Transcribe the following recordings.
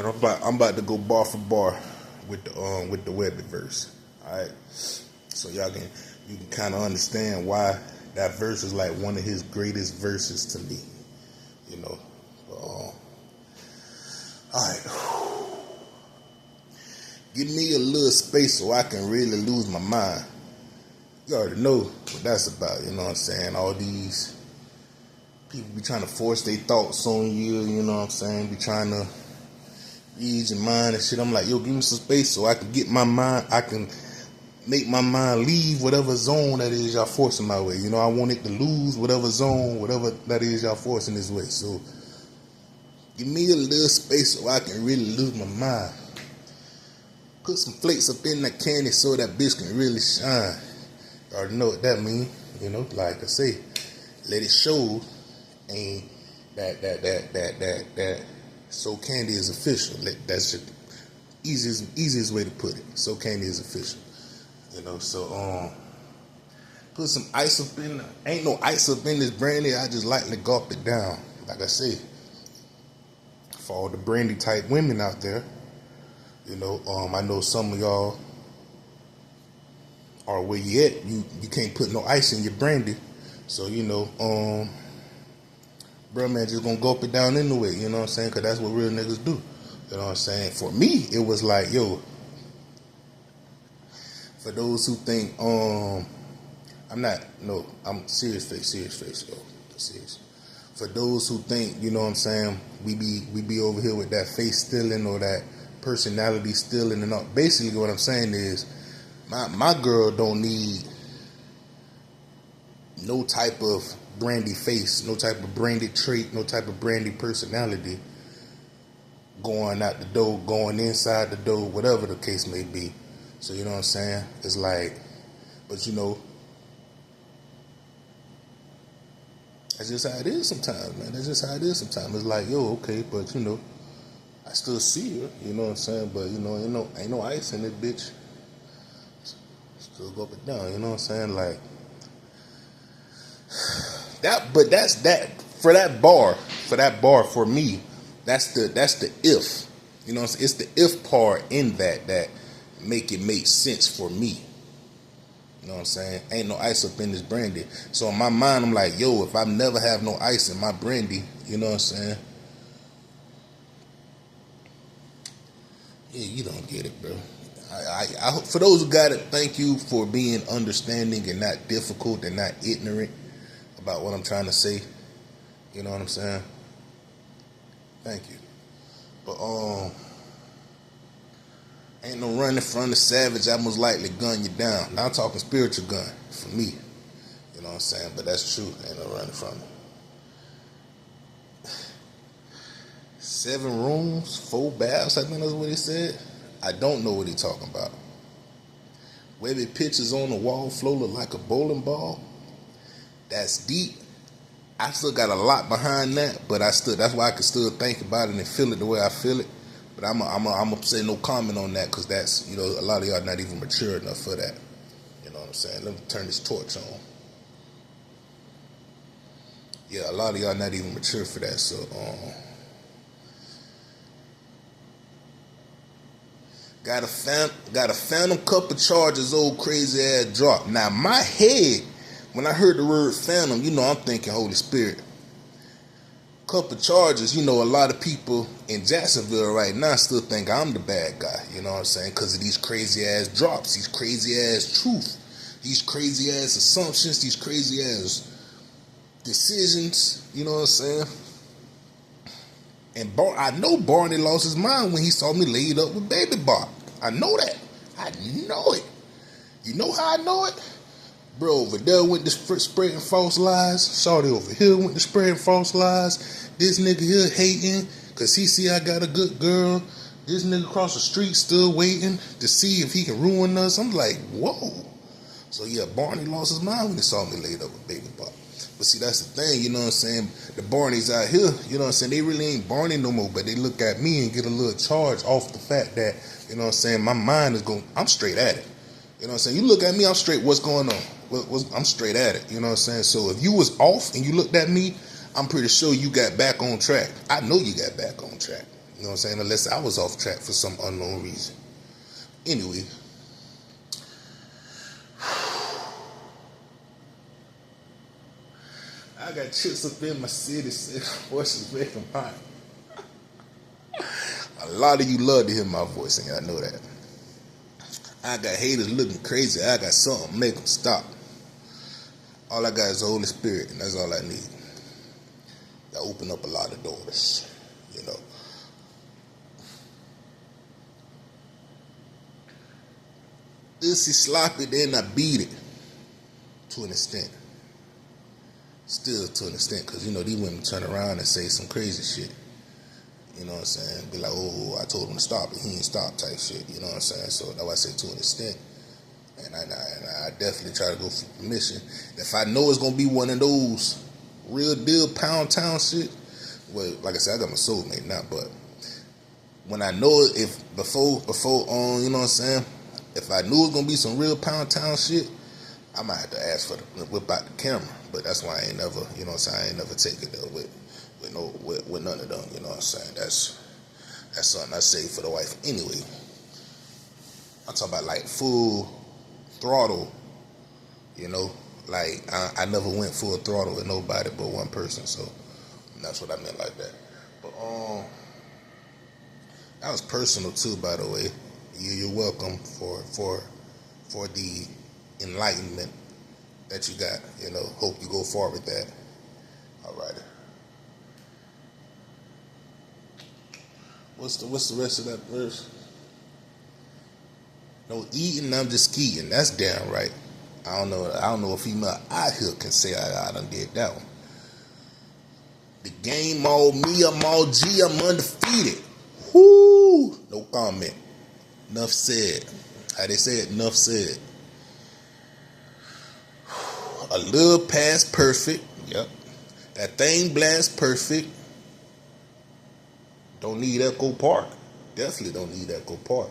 man. I'm about to go bar for bar with the Webby verse. All right, so you can kind of understand why that verse is like one of his greatest verses to me. You know. All right. Give me a little space so I can really lose my mind. You already know what that's about. You know what I'm saying? All these people be trying to force their thoughts on you. You know what I'm saying? Be trying to read your mind and shit. I'm like, yo, give me some space so I can get my mind. I can make my mind leave whatever zone that is y'all forcing my way. You know, I want it to lose whatever zone, whatever that is y'all forcing this way. So give me a little space so I can really lose my mind. Put some flakes up in that candy so that bitch can really shine. You already know what that mean. You know, like I say, let it show. And that So Candy is official. That's the easiest way to put it. So Candy is official. You know, so put some ice up in there. Ain't no ice up in this brandy. I just lightly gulp it down. Like I say, for all the brandy type women out there, you know, I know some of y'all are where you at. You can't put no ice in your brandy. So, you know, bro, man, just gonna gulp it down anyway. You know what I'm saying? Because that's what real niggas do. You know what I'm saying? For me, it was like, yo, for those who think, I'm serious face, yo. Serious. For those who think, you know what I'm saying, we be over here with that face stealing or that personality stealing and all. Basically what I'm saying is my girl don't need no type of brandy face, no type of brandy trait, no type of brandy personality going out the door, going inside the door, whatever the case may be. So you know what I'm saying? It's like, but you know, that's just how it is sometimes, man. That's just how it is sometimes. It's like, yo, okay, but you know, I still see her, you know what I'm saying? But you know, ain't no ice in this bitch. Still go up and down, you know what I'm saying? Like that, but that's that for that bar for me. That's the if, you know what I'm saying? It's the if part in that make it make sense for me. You know what I'm saying? Ain't no ice up in this brandy. So in my mind, I'm like, yo, if I never have no ice in my brandy, you know what I'm saying? Yeah, you don't get it, bro. I for those who got it, thank you for being understanding and not difficult and not ignorant about what I'm trying to say. You know what I'm saying? Thank you. But ain't no running from the savage. I most likely gun you down. Now I'm talking spiritual gun for me. You know what I'm saying? But that's true. Ain't no running from it. 7 rooms, 4 baths. I think that's what he said. I don't know what he talking about. Webby pictures on the wall flow look like a bowling ball. That's deep. I still got a lot behind that, but that's why I can still think about it and feel it the way I feel it. But I'm gonna say no comment on that because that's, you know, a lot of y'all not even mature enough for that. You know what I'm saying? Let me turn this torch on. Yeah, a lot of y'all not even mature for that. So got a phantom couple charges, old crazy ass drop. Now my head, when I heard the word phantom, you know I'm thinking Holy Spirit. Couple charges, you know, a lot of people in Jacksonville right now still think I'm the bad guy, you know what I'm saying, because of these crazy ass drops, these crazy ass truth, these crazy ass assumptions, these crazy ass decisions, you know what I'm saying. And I know Barney lost his mind when he saw me laid up with Baby Bob. I know that. I know it. You know how I know it? Bro over there went to spreading false lies. Shorty over here went to spreading false lies. This nigga here hating because he see I got a good girl. This nigga across the street still waiting to see if he can ruin us. I'm like, whoa. So yeah, Barney lost his mind when he saw me laid up with Baby Bob. But see, that's the thing, you know what I'm saying? The Barneys out here, you know what I'm saying? They really ain't Barney no more, but they look at me and get a little charge off the fact that, you know what I'm saying, my mind is going, I'm straight at it. You know what I'm saying? You look at me, I'm straight, what's going on? I'm straight at it, you know what I'm saying? So if you was off and you looked at me, I'm pretty sure you got back on track. I know you got back on track. You You know what I'm saying? Unless I was off track for some unknown reason. Anyway. I got chicks up in my city saying my voice is making hot. A lot of you love to hear my voice, and y'all know that. I got haters looking crazy. I got something make them stop. All I got is the Holy Spirit, and that's all I need. I open up a lot of doors, you know. This is sloppy, then I beat it to an extent. Still to an extent, because, you know, these women turn around and say some crazy shit. You know what I'm saying? Be like, oh, I told him to stop, and he ain't stop type shit. You know what I'm saying? So that's why I say to an extent. And I definitely try to go for permission. If I know it's going to be one of those real deal pound town shit, well, like I said, I got my soulmate now, but when I know it, if before you know what I'm saying, if I knew it was going to be some real pound town shit, I might have to ask for the whip out the camera. But that's why I ain't never, you know what I'm saying, I ain't never take it there with none of them, you know what I'm saying. That's something I save for the wife anyway. I'm talking about like full throttle, you know, like I never went full throttle with nobody but one person, so that's what I meant like that. But that was personal too, by the way. You're welcome for the enlightenment that you got. You know, hope you go far with that. All right. What's the rest of that verse? No eating, I'm just skeeting. That's damn right. I don't know a female out here can say I done did that one. The game all me, I'm all G, I'm undefeated. Whoo! No comment. Enough said. How they say it, enough said. A little past perfect. Yep. That thing blast perfect. Don't need Echo Park. Definitely don't need Echo Park.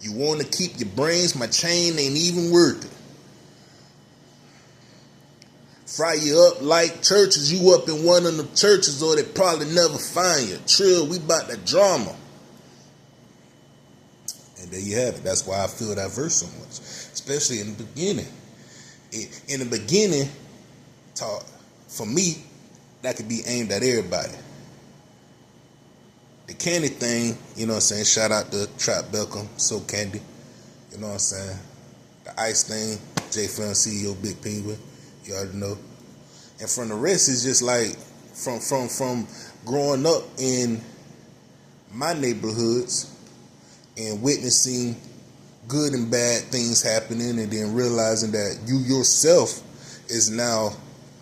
You want to keep your brains, my chain ain't even worth it. Fry you up like churches, you up in one of them churches or they probably never find you. Trill, we about that drama. And there you have it. That's why I feel that verse so much. Especially in the beginning. In the beginning, for me, that could be aimed at everybody. The candy thing, you know what I'm saying? Shout out to Trap Beckham, So Candy. You know what I'm saying? The ice thing, J Film CEO, Big Penguin. You already know. And from the rest, is just like from growing up in my neighborhoods and witnessing good and bad things happening, and then realizing that you yourself is now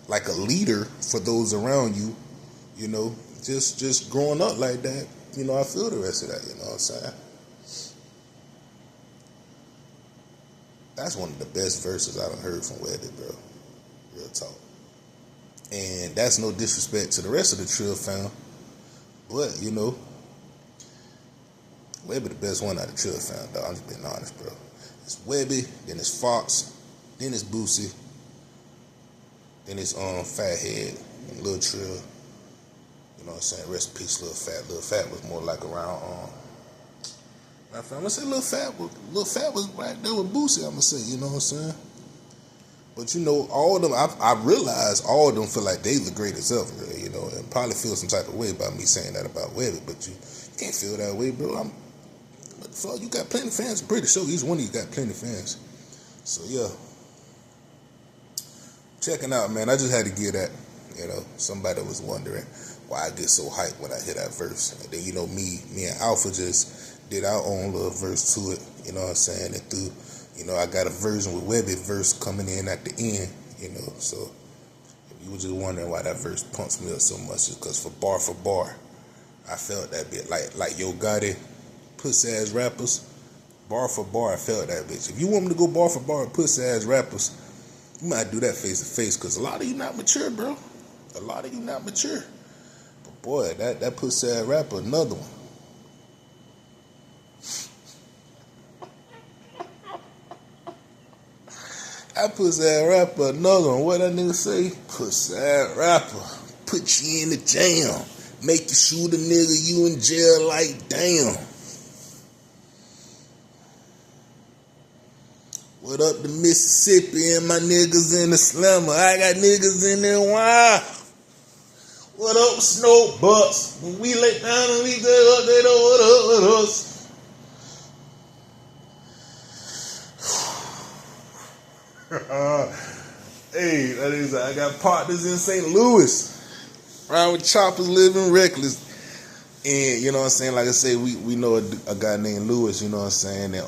like a leader for those around you. You know, just growing up like that. You know, I feel the rest of that. You know what I'm saying? That's one of the best verses I done heard from Webby, bro. Real talk. And that's no disrespect to the rest of the Trill fam. But, you know, Webby the best one out of Trill fam, though. I'm just being honest, bro. It's Webby, then it's Fox, then it's Boosie, then it's Fathead and Lil Trill. You know what I'm saying? Rest in peace, Lil Fat. Lil Fat was more like around I'm gonna say Lil Fat was right there with Boosie, I'm gonna say, you know what I'm saying? But you know, all of them, I realize all of them feel like they the greatest ever, you know, and probably feel some type of way about me saying that about Webby, but you can't feel that way, bro. You got plenty of fans. I'm pretty sure each one of you got plenty of fans. So yeah, checking out, man. I just had to give that. You know, somebody was wondering why I get so hyped when I hear that verse. And then, you know, me and Alpha just did our own little verse to it. You know what I'm saying? And through, you know, I got a version with Webby verse coming in at the end. You know, so if you were just wondering why that verse pumps me up so much, it's because for bar, I felt that bit like Yo Gotti, pussy ass rappers. Bar for bar, I felt that bitch. If you want me to go bar for bar with pussy ass rappers, you might do that face to face, because a lot of you not mature, bro. A lot of you not mature. But boy, that pussy ass rapper, another one. I pussy ass rapper, another one. What that nigga say? Pussy ass rapper. Put you in the jam. Make you shoot a nigga, you in jail like damn. What up to Mississippi and my niggas in the slammer? I got niggas in there, why? What up, Snow Bucks? When we lay down and we go up, they know what up with us. Hey, that is, I got partners in St. Louis. Around with choppers living reckless. And you know what I'm saying? Like I say, we know a guy named Lewis, you know what I'm saying? And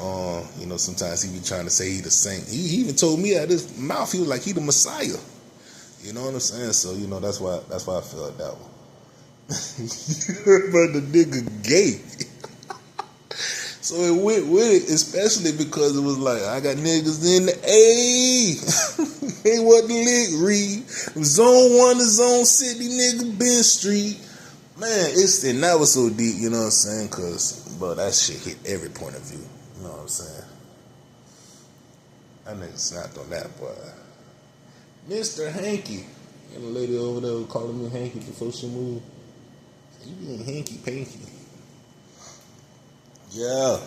you know, sometimes he be trying to say he the saint. He even told me out of his mouth he was like he the Messiah. You know what I'm saying? So, you know, that's why I felt that one. But the nigga gay. So it went with it, especially because it was like, I got niggas in the A. Ain't what the lick read. Zone 1 to Zone City, nigga, Ben Street. Man, and that was so deep, you know what I'm saying? Because, bro, that shit hit every point of view. You know what I'm saying? That nigga snapped on that, boy. Mr. Hanky. And the lady over there was calling me Hanky before she moved. You being hanky-panky. Yeah.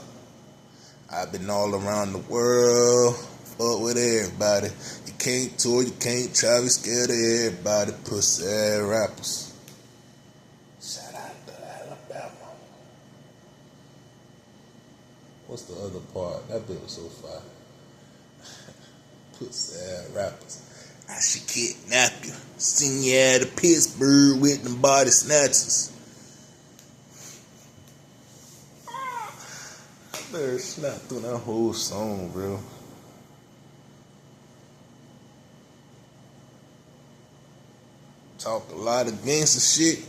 I've been all around the world. Fuck with everybody. You can't tour, you can't travel, scared of everybody. Pussy ass rappers. Shout out to Alabama. What's the other part? That bit was so fire. Pussy ass rappers. I should kidnap you. Send you out of Pittsburgh with them body snatchers. I better snap through that whole song, bro. Talk a lot of gangster shit,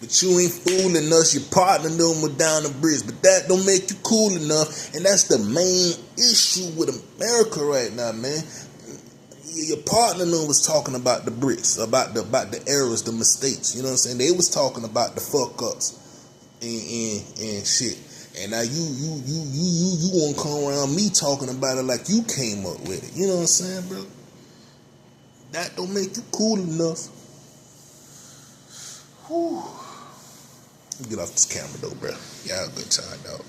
but you ain't fooling us. Your partner them with down the bridge, but that don't make you cool enough. And that's the main issue with America right now, man. Your partner was talking about the bricks, about the errors, the mistakes. You know what I'm saying? They was talking about the fuck ups and shit. And now you won't come around me talking about it like you came up with it. You know what I'm saying, bro? That don't make you cool enough. Whew. Get off this camera though, bro. Y'all good time, dog.